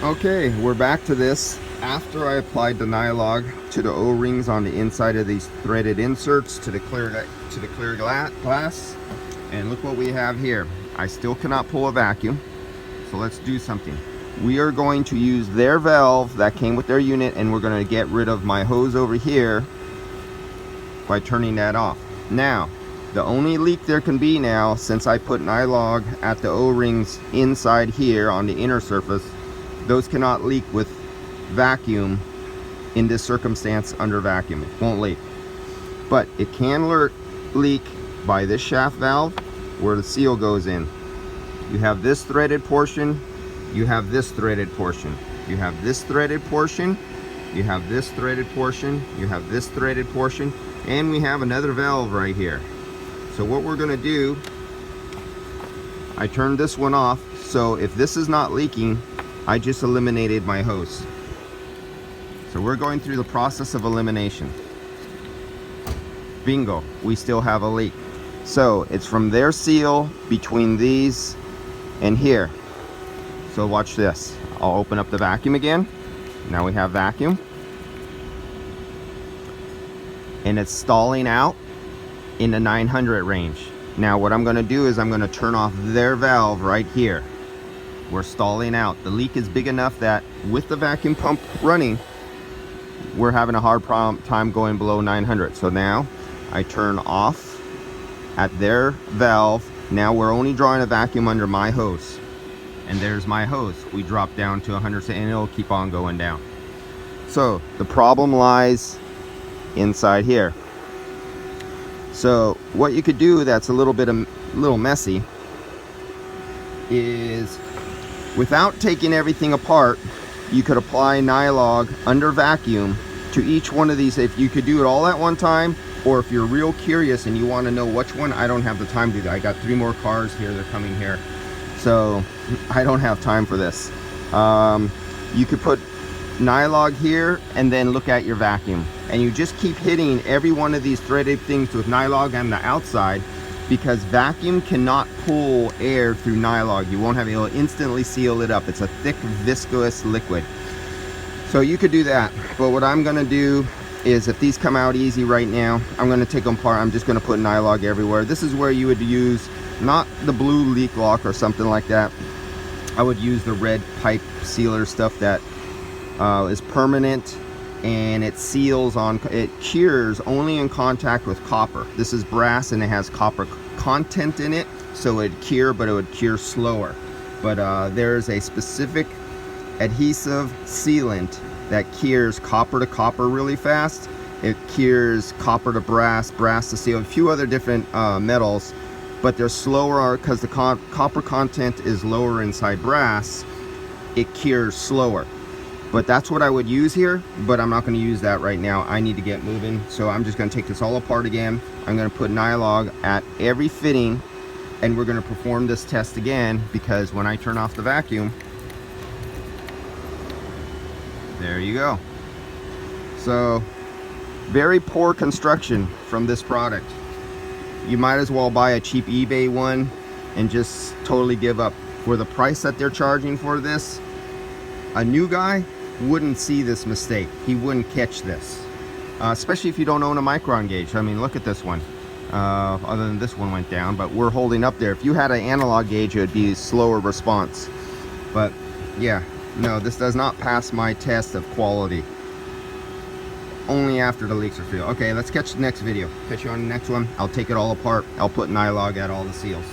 Okay, we're back to this after I applied the Nylog to the O-rings on the inside of these threaded inserts to the clear glass. And look what we have here. I still cannot pull a vacuum, so let's do something. We are going to use their valve that came with their unit, and we're going to get rid of my hose over here by turning that off. Now, the only leak there can be now, since I put Nylog at the O-rings inside here on the inner surface, those cannot leak with vacuum in this circumstance under vacuum. It won't leak. But it can leak by this shaft valve where the seal goes in. You have this threaded portion, you have this threaded portion, you have this threaded portion, you have this threaded portion, you have this threaded portion, and we have another valve right here. So what we're going to do, I turned this one off, so if this is not leaking, I just eliminated my hose. So we're going through the process of elimination. Bingo, we still have a leak. So it's from their seal between these and here. So watch this. I'll open up the vacuum again. Now we have vacuum. And it's stalling out in the 900 range. Now what I'm going to do is I'm going to turn off their valve right here. We're stalling out. The leak is big enough that with the vacuum pump running, we're having a hard time going below 900. So now I turn off at their valve. Now we're only drawing a vacuum under my hose. And there's my hose. We drop down to 100 and it'll keep on going down. So the problem lies inside here. So what you could do that's a little messy is, without taking everything apart, you could apply Nylog under vacuum to each one of these. If you could do it all at one time, or if you're real curious and you want to know which one, I don't have the time to do that. I got 3 more cars here, they're coming here, so I don't have time for this. You could put Nylog here and then look at your vacuum, and you just keep hitting every one of these threaded things with Nylog on the outside, because vacuum cannot pull air through Nylog. You won't have it. It'll instantly seal it up. It's a thick viscous liquid. So you could do that, but what I'm going to do is, if these come out easy right now, I'm going to take them apart. I'm just going to put Nylog everywhere. This is where you would use not the blue leak lock or something like that. I would use the red pipe sealer stuff that is permanent, and it seals on, it cures only in contact with copper. This is brass and it has copper content in it, so it'd cure, but it would cure slower. But there's a specific adhesive sealant that cures copper to copper really fast. It cures copper to brass, brass to steel, a few other different metals, but they're slower because the copper content is lower inside brass. It cures slower. But that's what I would use here, but I'm not going to use that right now. I need to get moving, so I'm just going to take this all apart again. I'm going to put Nylog at every fitting, and we're going to perform this test again, because when I turn off the vacuum, there you go. So very poor construction from this product. You might as well buy a cheap eBay one and just totally give up. For the price that they're charging for this, a new guy wouldn't see this mistake. He wouldn't catch this, especially if you don't own a micron gauge. I mean, look at this one. Other than this one went down, but we're holding up there. If you had an analog gauge, it would be slower response. But yeah, no, this does not pass my test of quality. Only after the leaks are filled. Okay, let's catch the next video. Catch you on the next one. I'll take it all apart. I'll put Nylog at all the seals.